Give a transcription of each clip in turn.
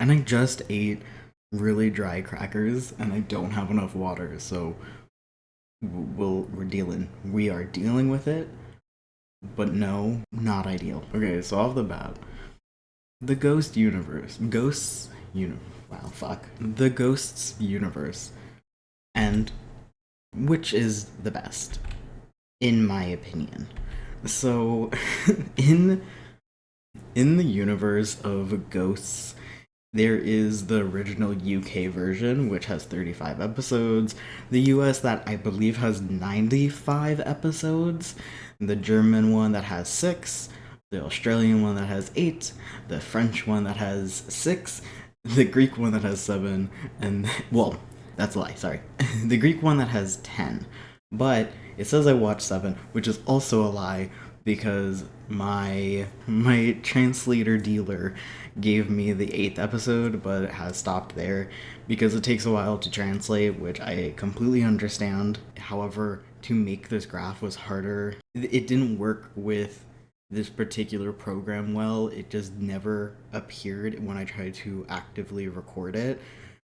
And I just ate really dry crackers and I don't have enough water, so we are dealing with it, but no, not ideal. Okay, so off the bat, the ghost universe. Wow, fuck. The ghosts universe. And which is the best, in my opinion. So, in in the universe of ghosts, there is the original UK version, which has 35 episodes, the US that I believe has 95 episodes, the German one that has 6, the Australian one that has 8, the French one that has 6, the Greek one that has 7, and, well, that's a lie, sorry. The Greek one that has 10. But it says I watched 7, which is also a lie because my translator dealer gave me the 8th episode, but it has stopped there because it takes a while to translate, which I completely understand. However, to make this graph was harder. It didn't work with this particular program well. It just never appeared when I tried to actively record it.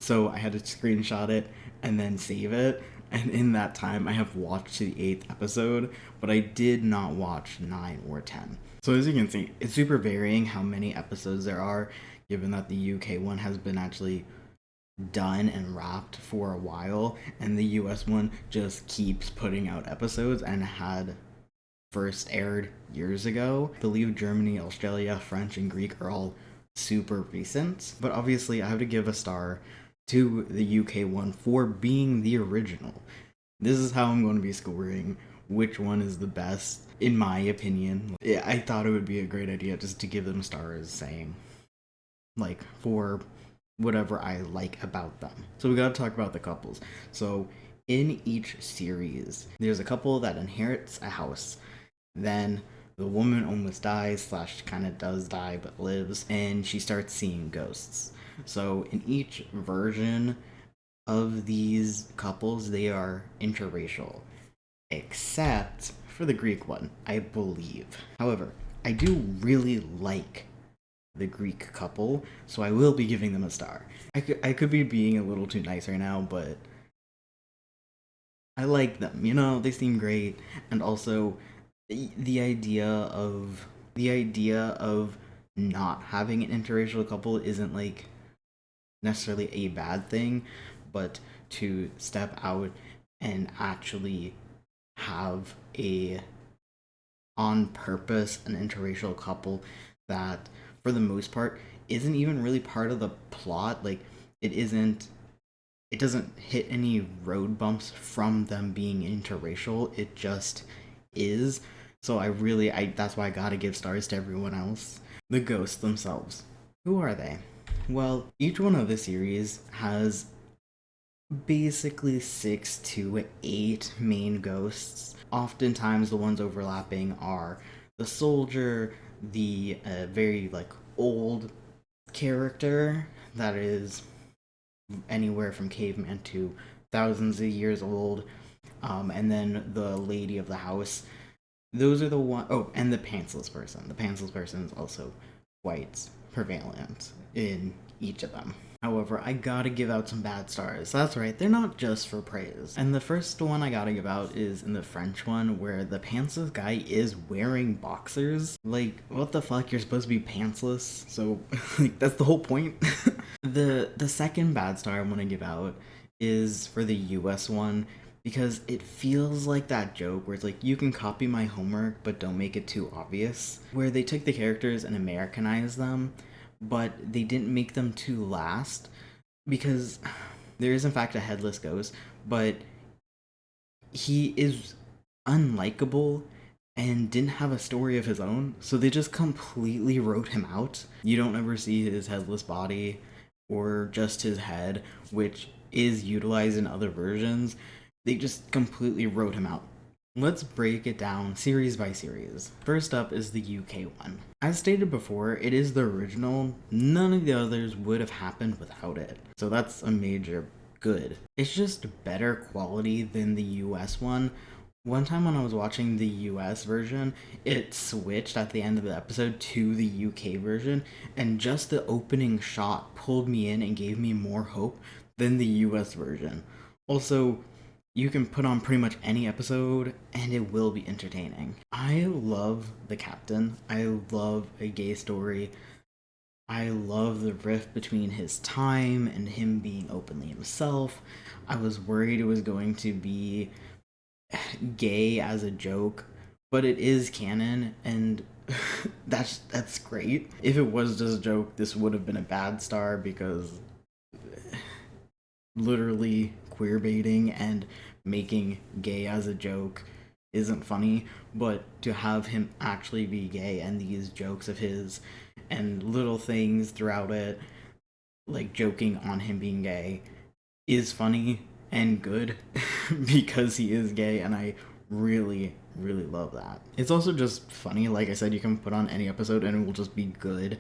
So I had to screenshot it and then save it. And in that time, I have watched the 8th episode, but I did not watch 9 or 10. So as you can see, it's super varying how many episodes there are, given that the UK one has been actually done and wrapped for a while, and the US one just keeps putting out episodes and had first aired years ago. I believe Germany, Australia, French, and Greek are all super recent, but obviously I have to give a star to the UK one for being the original. This is how I'm going to be scoring which one is the best, in my opinion. I thought it would be a great idea just to give them stars, saying, like, for whatever I like about them. So we gotta talk about the couples. So in each series, there's a couple that inherits a house. Then the woman almost dies, slash kind of does die but lives, and she starts seeing ghosts. So in each version of these couples, they are interracial, except for the Greek one, I believe. However, I do really like the Greek couple, so I will be giving them a star. I could be being a little too nice right now, but I like them. You know, they seem great, and also the idea of not having an interracial couple isn't like necessarily a bad thing, but to step out and actually have a on purpose an interracial couple that for the most part isn't even really part of the plot, like it doesn't hit any road bumps from them being interracial, it just is. So I that's why I gotta give stars to everyone else. The ghosts themselves, who are they? Well, each one of the series has basically 6 to 8 main ghosts. Oftentimes, the ones overlapping are the soldier, the very like old character that is anywhere from caveman to thousands of years old, and then the lady of the house. Those are the one. Oh, and the pantsless person. The pantsless person is also quite prevalent in each of them. However, I gotta give out some bad stars. That's right, they're not just for praise. And the first one I gotta give out is in the French one, where the pantsless guy is wearing boxers. Like, what the fuck? You're supposed to be pantsless, so like that's the whole point. The second bad star I want to give out is for the US one, because it feels like that joke where it's like, you can copy my homework but don't make it too obvious, where they took the characters and Americanized them, but they didn't make them too last, because there is in fact a headless ghost, but he is unlikable and didn't have a story of his own, so they just completely wrote him out. You don't ever see his headless body or just his head, which is utilized in other versions. They just completely wrote him out. Let's break it down series by series. First up is the UK one. As stated before, it is the original. None of the others would have happened without it. So that's a major good. It's just better quality than the US one, One time when I was watching the US version, it switched at the end of the episode to the UK version, and just the opening shot pulled me in and gave me more hope than the US version. Also, you can put on pretty much any episode and it will be entertaining. I love the captain. I love a gay story. I love the rift between his time and him being openly himself. I was worried it was going to be gay as a joke, but it is canon, and that's great. If it was just a joke, this would have been a bad star because literally queer baiting and making gay as a joke isn't funny, but to have him actually be gay and these jokes of his and little things throughout it, like joking on him being gay, is funny and good because he is gay, and I really, really love that. It's also just funny, like I said, you can put on any episode and it will just be good.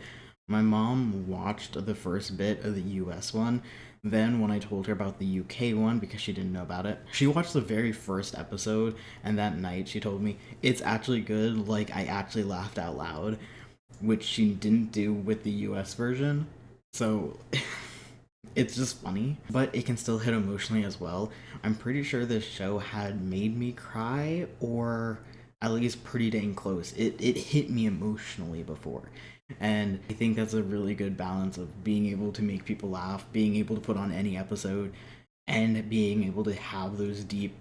My mom watched the first bit of the US one. Then, when I told her about the UK one, because she didn't know about it, she watched the very first episode, and that night she told me, it's actually good, like, I actually laughed out loud, which she didn't do with the US version. So, it's just funny, but it can still hit emotionally as well. I'm pretty sure this show had made me cry, or at least pretty dang close. It hit me emotionally before. And I think that's a really good balance of being able to make people laugh, being able to put on any episode, and being able to have those deep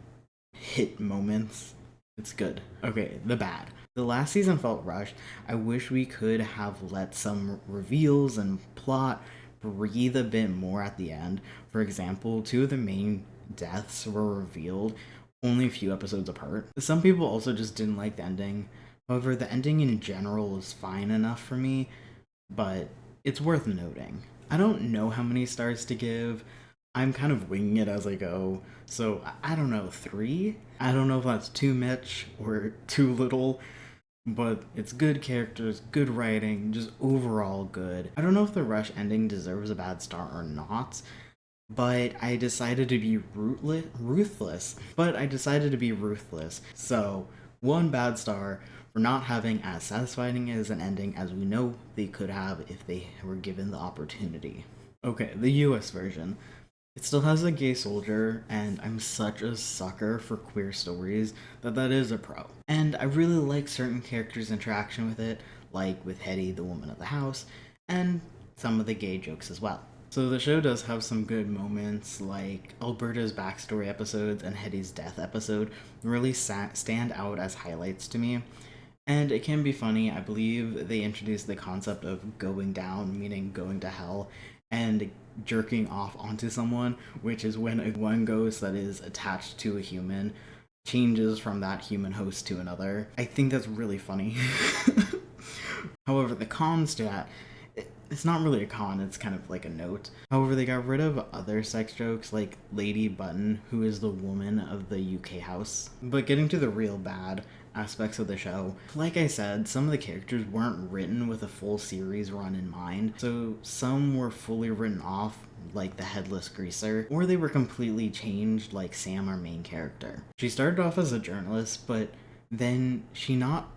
hit moments. It's good. Okay, the bad. The last season felt rushed. I wish we could have let some reveals and plot breathe a bit more at the end. For example, two of the main deaths were revealed only a few episodes apart. Some people also just didn't like the ending. However, the ending in general is fine enough for me, but it's worth noting. I don't know how many stars to give. I'm kind of winging it as I go, so I don't know, 3? I don't know if that's too much or too little, but it's good characters, good writing, just overall good. I don't know if the rush ending deserves a bad star or not, but I decided to be ruthless. But I decided to be ruthless. So, 1 bad star for not having as satisfying as an ending as we know they could have if they were given the opportunity. Okay, the US version. It still has a gay soldier, and I'm such a sucker for queer stories that is a pro. And I really like certain characters' interaction with it, like with Hetty, the woman of the house, and some of the gay jokes as well. So the show does have some good moments, like Alberta's backstory episodes and Hetty's death episode really stand out as highlights to me. And it can be funny. I believe they introduced the concept of going down, meaning going to hell, and jerking off onto someone, which is when one ghost that is attached to a human changes from that human host to another. I think that's really funny. However, the cons to that, it's not really a con, it's kind of like a note. However, they got rid of other sex jokes like Lady Button, who is the woman of the UK house. But getting to the real bad aspects of the show, like I said, some of the characters weren't written with a full series run in mind, so some were fully written off, like the headless greaser, or they were completely changed, like Sam, our main character. She started off as a journalist, but then she not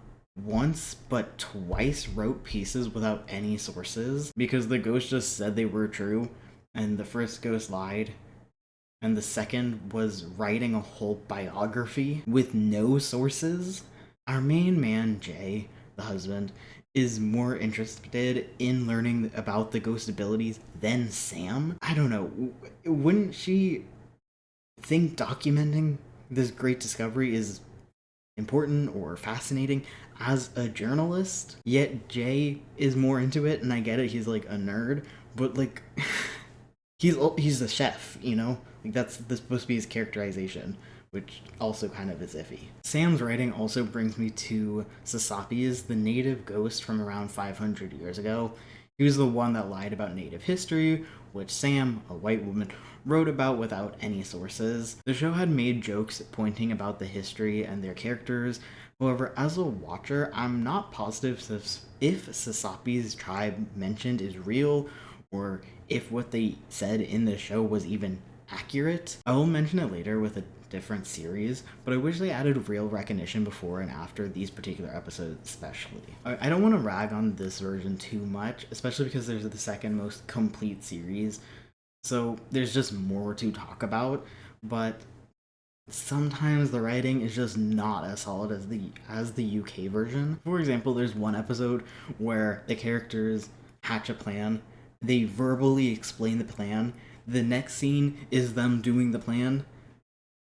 once but twice wrote pieces without any sources because the ghost just said they were true, and the first ghost lied, and the second was writing a whole biography with no sources. Our main man, Jay, the husband, is more interested in learning about the ghost abilities than Sam. I don't know. Wouldn't she think documenting this great discovery is important or fascinating as a journalist? Yet Jay is more into it, and I get it, he's like a nerd, but like he's a chef, you know? Like that's supposed to be his characterization, which also kind of is iffy. Sam's writing also brings me to Sasapis, the native ghost from around 500 years ago. He was the one that lied about native history, which Sam, a white woman, wrote about without any sources. The show had made jokes pointing about the history and their characters. However, as a watcher, I'm not positive if Sasapi's tribe mentioned is real, or if what they said in the show was even accurate. accurate. I will mention it later with a different series, but I wish they added real recognition before and after these particular episodes especially. I don't want to rag on this version too much, especially because there's the second most complete series, so there's just more to talk about, but sometimes the writing is just not as solid as the UK version. For example, there's one episode where the characters hatch a plan, they verbally explain the plan, the next scene is them doing the plan,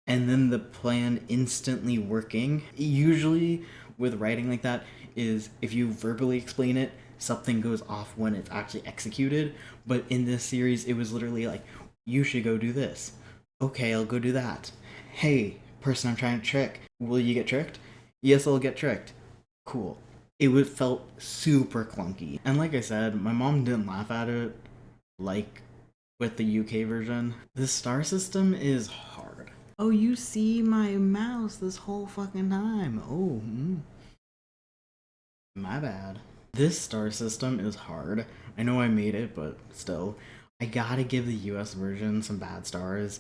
and then the plan instantly working. Usually with writing like that is if you verbally explain it, something goes off when it's actually executed. But in this series, it was literally like, you should go do this. Okay, I'll go do that. Hey, person I'm trying to trick, will you get tricked? Yes, I'll get tricked. Cool. It would felt super clunky. And like I said, my mom didn't laugh at it like with the UK version. The star system is hard. Oh, you see my mouse this whole fucking time. Oh, my bad. This star system is hard. I know I made it, but still. I gotta give the US version some bad stars.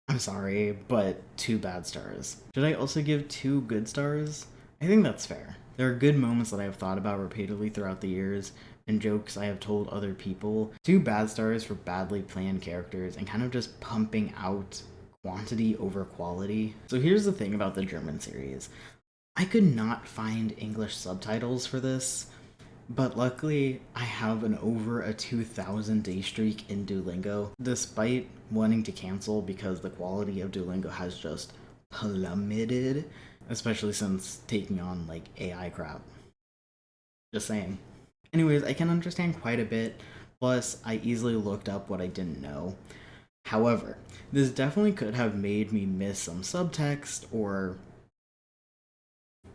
I'm sorry, but 2 bad stars. Should I also give 2 good stars? I think that's fair. There are good moments that I have thought about repeatedly throughout the years, and jokes I have told other people. 2 bad stars for badly planned characters and kind of just pumping out quantity over quality. So here's the thing about the German series. I could not find English subtitles for this, but luckily I have an over a 2,000 day streak in Duolingo, despite wanting to cancel because the quality of Duolingo has just plummeted, especially since taking on like AI crap. Just saying. Anyways, I can understand quite a bit, plus I easily looked up what I didn't know. However, this definitely could have made me miss some subtext or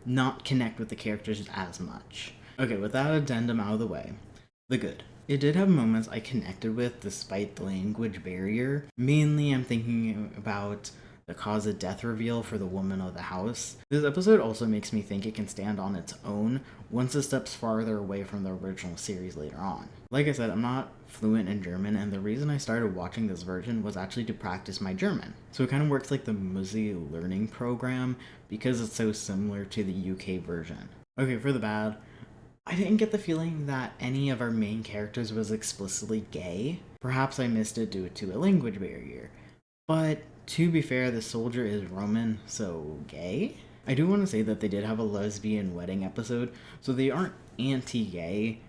not connect with the characters as much. Okay, with that addendum out of the way, the good. It did have moments I connected with despite the language barrier. Mainly, I'm thinking about the cause of death reveal for the woman of the house. This episode also makes me think it can stand on its own once it steps farther away from the original series later on. Like I said, I'm not fluent in German, and the reason I started watching this version was actually to practice my German. So it kind of works like the Musi learning program because it's so similar to the UK version. Okay, for the bad, I didn't get the feeling that any of our main characters was explicitly gay. Perhaps I missed it due to a language barrier. But to be fair, the soldier is Roman, so gay? I do want to say that they did have a lesbian wedding episode, so they aren't anti-gay,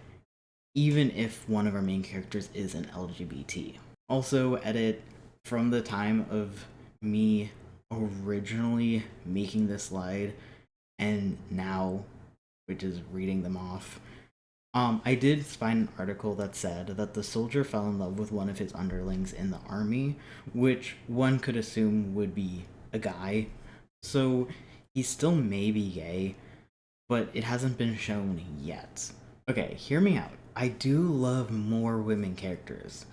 even if one of our main characters is an LGBT. Also, edit from the time of me originally making this slide and now, which is reading them off. I did find an article that said that the soldier fell in love with one of his underlings in the army, which one could assume would be a guy. So he still may be gay, but it hasn't been shown yet. Okay, hear me out. I do love more women characters.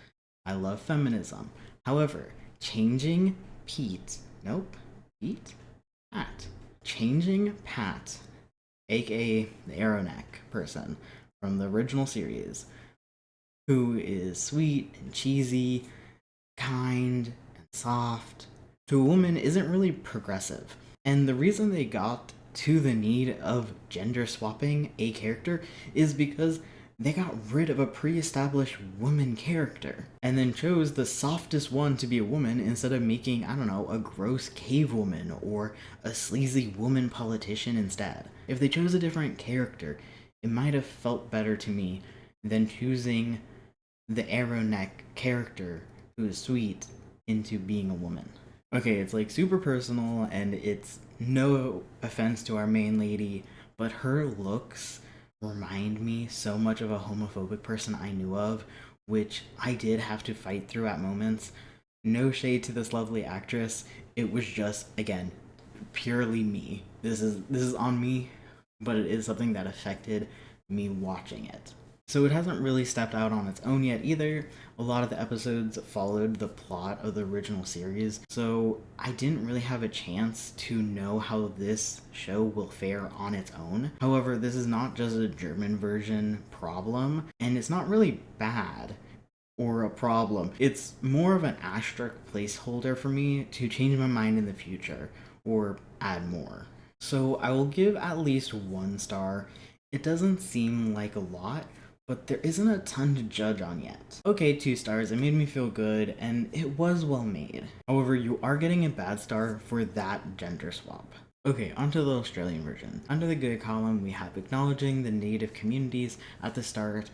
I love feminism. However, changing Pete, changing Pat, aka the Arrowneck person from the original series, who is sweet and cheesy, kind and soft, to a woman isn't really progressive. And the reason they got to the need of gender swapping a character is because they got rid of a pre-established woman character and then chose the softest one to be a woman instead of making, I don't know, a gross cave woman or a sleazy woman politician instead. If they chose a different character, it might have felt better to me than choosing the Arrowneck character who is sweet into being a woman. Okay, it's like super personal and it's no offense to our main lady, but her looks remind me so much of a homophobic person I knew of, which I did have to fight through at moments. No shade to this lovely actress. It was just, again, purely me. This is on me, but it is something that affected me watching it. So it hasn't really stepped out on its own yet either. A lot of the episodes followed the plot of the original series, so I didn't really have a chance to know how this show will fare on its own. However, this is not just a German version problem, and it's not really bad. or a problem. It's more of an asterisk placeholder for me to change my mind in the future or add more. So I will give at least 1 star. It doesn't seem like a lot, but there isn't a ton to judge on yet. Okay, 2 stars, it made me feel good, and it was well made. However, you are getting a bad star for that gender swap. Okay, onto the Australian version. Under the good column, we have acknowledging the native communities at the start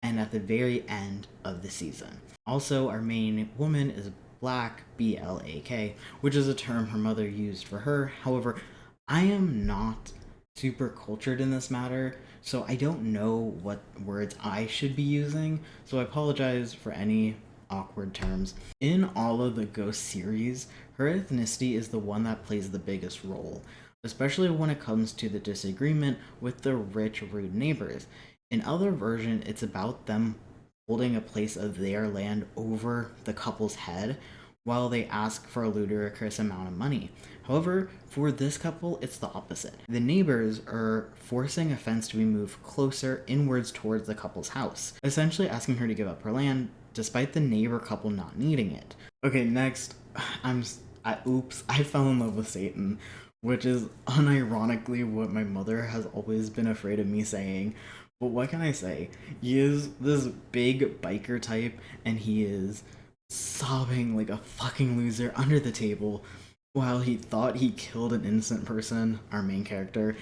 and at the very end of the season. Also, our main woman is Black, BLAK, which is a term her mother used for her. However, I am not super cultured in this matter, so I don't know what words I should be using, so I apologize for any awkward terms. In all of the Ghost series, her ethnicity is the one that plays the biggest role, especially when it comes to the disagreement with the rich, rude neighbors. In other version, it's about them holding a place of their land over the couple's head while they ask for a ludicrous amount of money. However, for this couple, it's the opposite. The neighbors are forcing a fence to be moved closer inwards towards the couple's house, essentially asking her to give up her land despite the neighbor couple not needing it. Okay, next, I fell in love with Satan, which is unironically what my mother has always been afraid of me saying. But what can I say? He is this big biker type, and he is sobbing like a fucking loser under the table while he thought he killed an innocent person, our main character.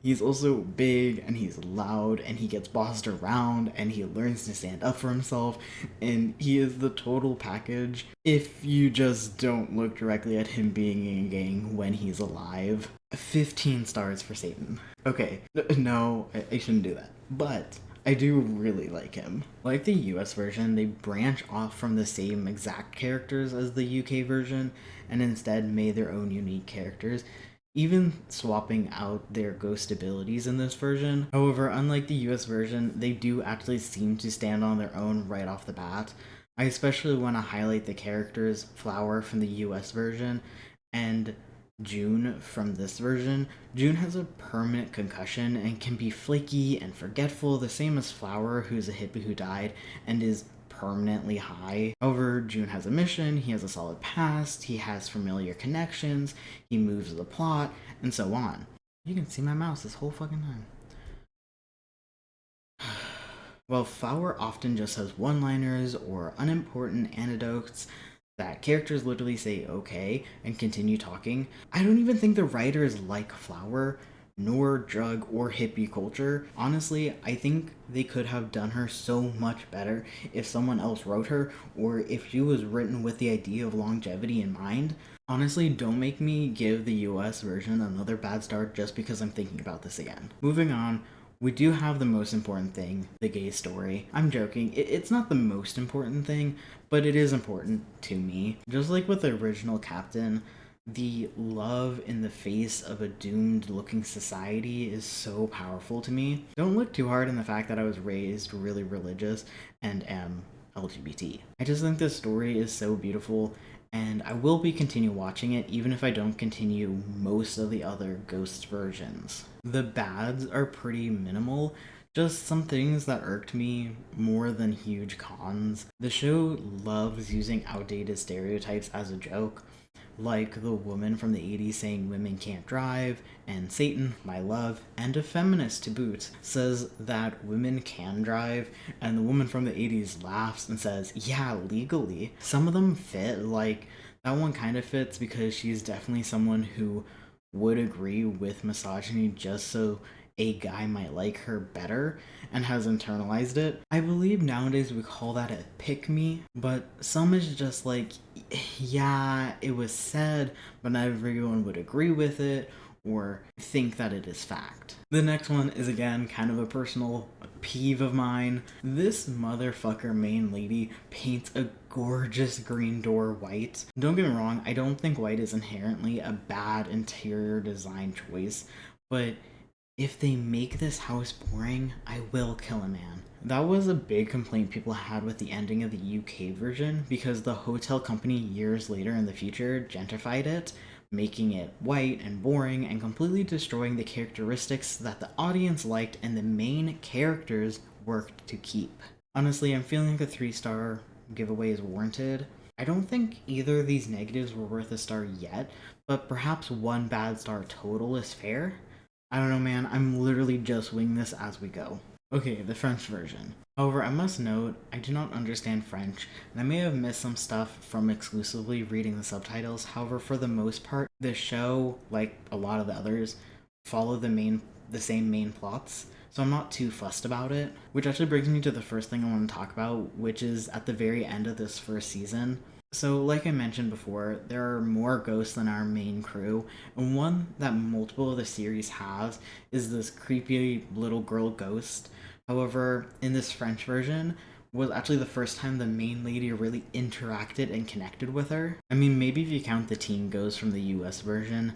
He's also big and he's loud and he gets bossed around and he learns to stand up for himself, and he is the total package if you just don't look directly at him being in a gang when he's alive. 15 stars for Satan. Okay, no, I shouldn't do that. But I do really like him. Like the US version, they branch off from the same exact characters as the UK version and instead made their own unique characters, even swapping out their ghost abilities in this version. However, unlike the US version, they do actually seem to stand on their own right off the bat. I especially want to highlight the characters Flower from the US version and June from this version. June has a permanent concussion and can be flaky and forgetful, the same as Flower, who's a hippie who died and is permanently high. However, June has a mission, he has a solid past, he has familiar connections, he moves the plot, and so on. You can see my mouse this whole fucking time. While Flower often just has one-liners or unimportant anecdotes that characters literally say okay and continue talking, I don't even think the writers like Flower, nor drug or hippie culture. Honestly, I think they could have done her so much better if someone else wrote her, or if she was written with the idea of longevity in mind. Honestly, don't make me give the US version another bad star just because I'm thinking about this again. Moving on, we do have the most important thing, the gay story. I'm joking, it's not the most important thing, but it is important to me. Just like with the original Captain, the love in the face of a doomed looking society is so powerful to me. Don't look too hard in the fact that I was raised really religious and am LGBT. I just think this story is so beautiful, and I will be continue watching it even if I don't continue most of the other Ghost versions. The bads are pretty minimal, just some things that irked me more than huge cons. The show loves using outdated stereotypes as a joke, like the woman from the 80s saying women can't drive, and Satan, my love, and a feminist to boot, says that women can drive, and the woman from the 80s laughs and says, yeah, legally. Some of them fit, like that one kind of fits because she's definitely someone who would agree with misogyny just so a guy might like her better and has internalized it. I believe nowadays we call that a pick me, but some is just like, yeah, it was said, but not everyone would agree with it or think that it is fact. The next one is again kind of a personal peeve of mine. This motherfucker main lady paints a gorgeous green door white. Don't get me wrong, I don't think white is inherently a bad interior design choice, but if they make this house boring, I will kill a man. That was a big complaint people had with the ending of the UK version because the hotel company years later in the future gentrified it, making it white and boring and completely destroying the characteristics that the audience liked and the main characters worked to keep. Honestly, I'm feeling like a 3-star giveaway is warranted. I don't think either of these negatives were worth a star yet, but perhaps 1 bad star total is fair? I don't know, man. I'm literally just winging this as we go. Okay, the French version. However, I must note, I do not understand French, and I may have missed some stuff from exclusively reading the subtitles. However, for the most part, the show, like a lot of the others, follow the same main plots, so I'm not too fussed about it. Which actually brings me to the first thing I want to talk about, which is at the very end of this first season. So, like I mentioned before, there are more ghosts than our main crew, and one that multiple of the series has is this creepy little girl ghost. However, in this French version, was actually the first time the main lady really interacted and connected with her. I mean, maybe if you count the teen ghost from the US version,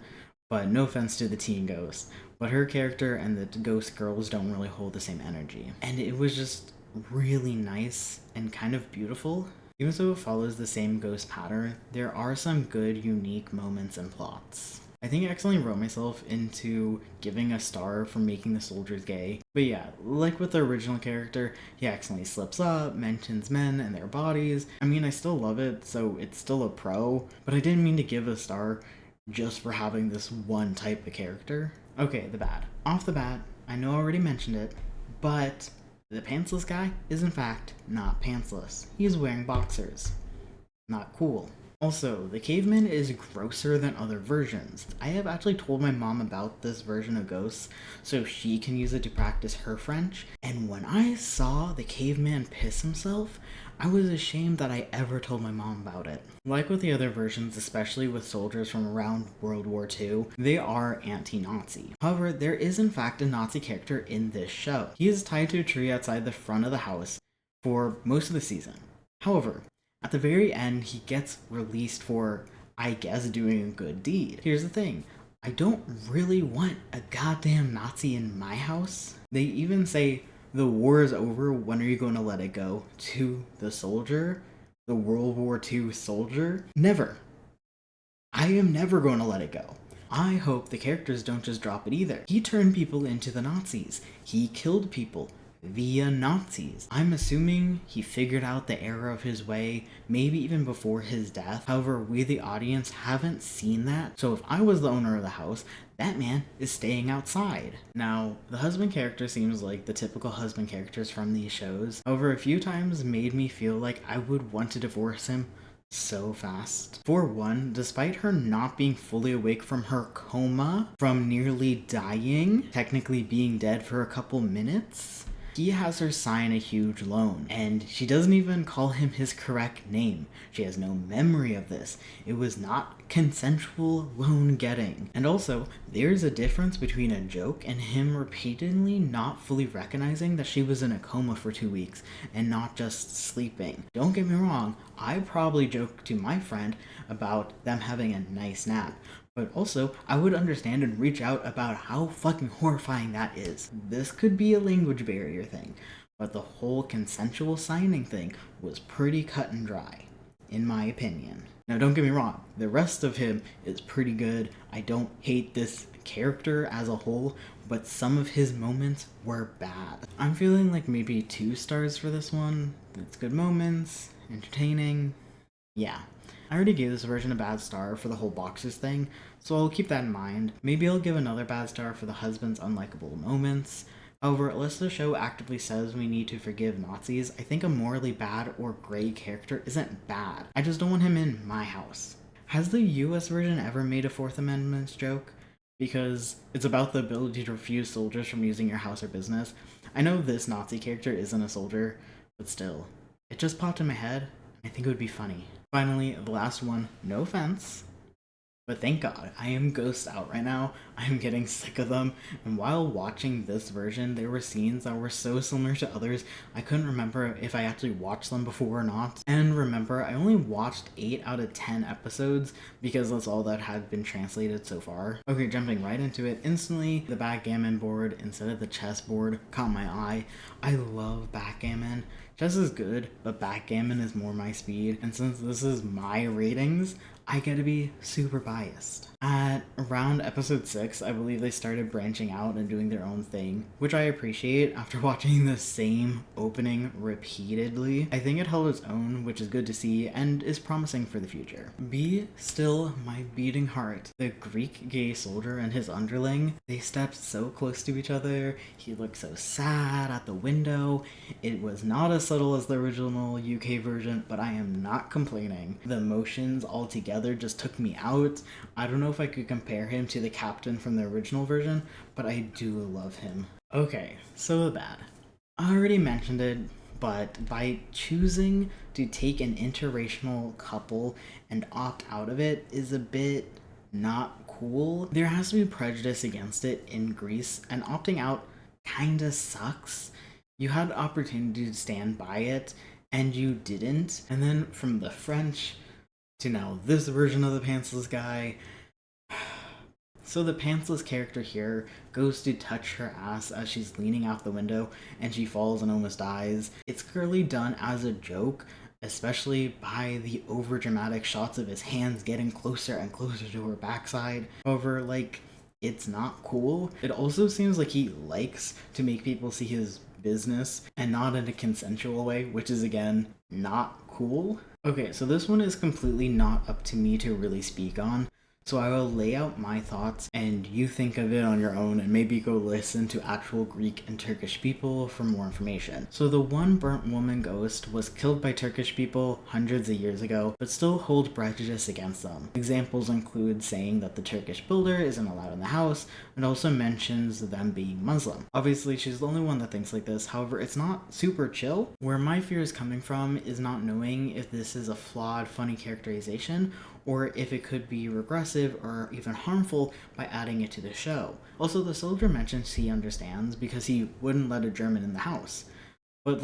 but no offense to the teen ghost, but her character and the ghost girls don't really hold the same energy. And it was just really nice and kind of beautiful. Even though it follows the same ghost pattern, there are some good, unique moments and plots. I think I accidentally wrote myself into giving a star for making the soldiers gay. But yeah, like with the original character, he accidentally slips up, mentions men and their bodies. I mean, I still love it, so it's still a pro, but I didn't mean to give a star just for having this one type of character. Okay, the bad. Off the bat, I know I already mentioned it, but the pantsless guy is in fact not pantsless. He is wearing boxers. Not cool. Also, the caveman is grosser than other versions. I have actually told my mom about this version of Ghosts so she can use it to practice her French, and when I saw the caveman piss himself, I was ashamed that I ever told my mom about it. Like with the other versions, especially with soldiers from around World War II, they are anti-Nazi. However, there is in fact a Nazi character in this show. He is tied to a tree outside the front of the house for most of the season. However, at the very end, he gets released for, I guess, doing a good deed. Here's the thing. I don't really want a goddamn Nazi in my house. They even say, the war is over, when are you going to let it go? To the soldier? The World War II soldier? Never. I am never going to let it go. I hope the characters don't just drop it either. He turned people into the Nazis. He killed people via Nazis. I'm assuming he figured out the error of his way, maybe even before his death. However, we the audience haven't seen that, so if I was the owner of the house, that man is staying outside. Now, the husband character seems like the typical husband characters from these shows. However, a few times made me feel like I would want to divorce him so fast. For one, despite her not being fully awake from her coma, from nearly dying, technically being dead for a couple minutes, he has her sign a huge loan, and she doesn't even call him his correct name. She has no memory of this. It was not consensual loan getting. And also, there's a difference between a joke and him repeatedly not fully recognizing that she was in a coma for 2 weeks and not just sleeping. Don't get me wrong, I probably joked to my friend about them having a nice nap, but also, I would understand and reach out about how fucking horrifying that is. This could be a language barrier thing, but the whole consensual signing thing was pretty cut and dry, in my opinion. Now, don't get me wrong, the rest of him is pretty good. I don't hate this character as a whole, but some of his moments were bad. I'm feeling like maybe 2 stars for this one. It's good moments, entertaining. Yeah. I already gave this version a bad star for the whole boxers thing, so I'll keep that in mind. Maybe I'll give another bad star for the husband's unlikable moments. However, unless the show actively says we need to forgive Nazis, I think a morally bad or gray character isn't bad. I just don't want him in my house. Has the US version ever made a Fourth Amendment joke? Because it's about the ability to refuse soldiers from using your house or business. I know this Nazi character isn't a soldier, but still. It just popped in my head, and I think it would be funny. Finally, the last one, no offense, but thank God, I am ghosted out right now. I am getting sick of them, and while watching this version, there were scenes that were so similar to others, I couldn't remember if I actually watched them before or not. And remember, I only watched 8 out of 10 episodes, because that's all that had been translated so far. Okay, jumping right into it, instantly, the backgammon board instead of the chessboard caught my eye. I love backgammon. Chess is good, but backgammon is more my speed, and since this is my ratings, I get to be super biased. At around episode 6, I believe they started branching out and doing their own thing, which I appreciate after watching the same opening repeatedly. I think it held its own, which is good to see and is promising for the future. Be Still My Beating Heart. The Greek gay soldier and his underling, they stepped so close to each other. He looked so sad at the window. It was not as subtle as the original UK version, but I am not complaining. The emotions altogether just took me out. I don't know if I could compare him to the captain from the original version, but I do love him. Okay, so the bad. I already mentioned it, but by choosing to take an interracial couple and opt out of it is a bit not cool. There has to be prejudice against it in Greece, and opting out kinda sucks. You had the opportunity to stand by it, and you didn't. And then from the French to now this version of the pantsless guy. So the pantsless character here goes to touch her ass as she's leaning out the window and she falls and almost dies. It's clearly done as a joke, especially by the overdramatic shots of his hands getting closer and closer to her backside. However, it's not cool. It also seems like he likes to make people see his business and not in a consensual way, which is again not cool. Okay, so this one is completely not up to me to really speak on, so I will lay out my thoughts and you think of it on your own and maybe go listen to actual Greek and Turkish people for more information. So the one burnt woman ghost was killed by Turkish people hundreds of years ago, but still hold prejudice against them. Examples include saying that the Turkish builder isn't allowed in the house, and also mentions them being Muslim. Obviously, she's the only one that thinks like this, however, it's not super chill. Where my fear is coming from is not knowing if this is a flawed, funny characterization, or if it could be regressive or even harmful by adding it to the show. Also, the soldier mentions he understands because he wouldn't let a German in the house. But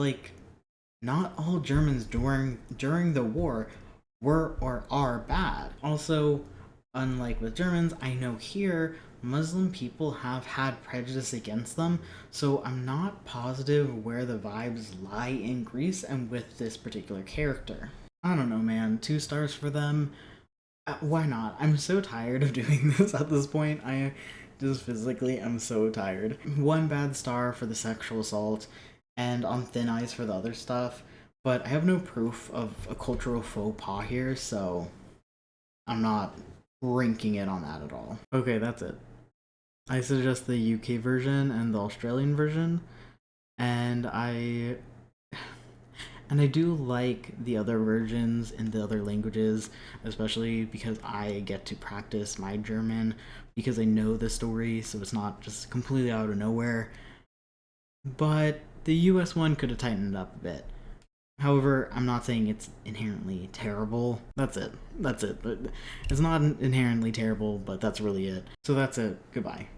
not all Germans during the war were or are bad. Also, unlike with Germans, I know here Muslim people have had prejudice against them, so I'm not positive where the vibes lie in Greece and with this particular character. I don't know, man. 2 stars for them. Why not? I'm so tired of doing this at this point. I just physically am so tired. 1 bad star for the sexual assault, and on thin ice for the other stuff, but I have no proof of a cultural faux pas here, so I'm not ranking it on that at all. Okay, that's it. I suggest the UK version and the Australian version, and I do like the other versions in the other languages, especially because I get to practice my German because I know the story, so it's not just completely out of nowhere. But the US one could have tightened it up a bit. However, I'm not saying it's inherently terrible. That's it. It's not inherently terrible, but that's really it. So that's it. Goodbye.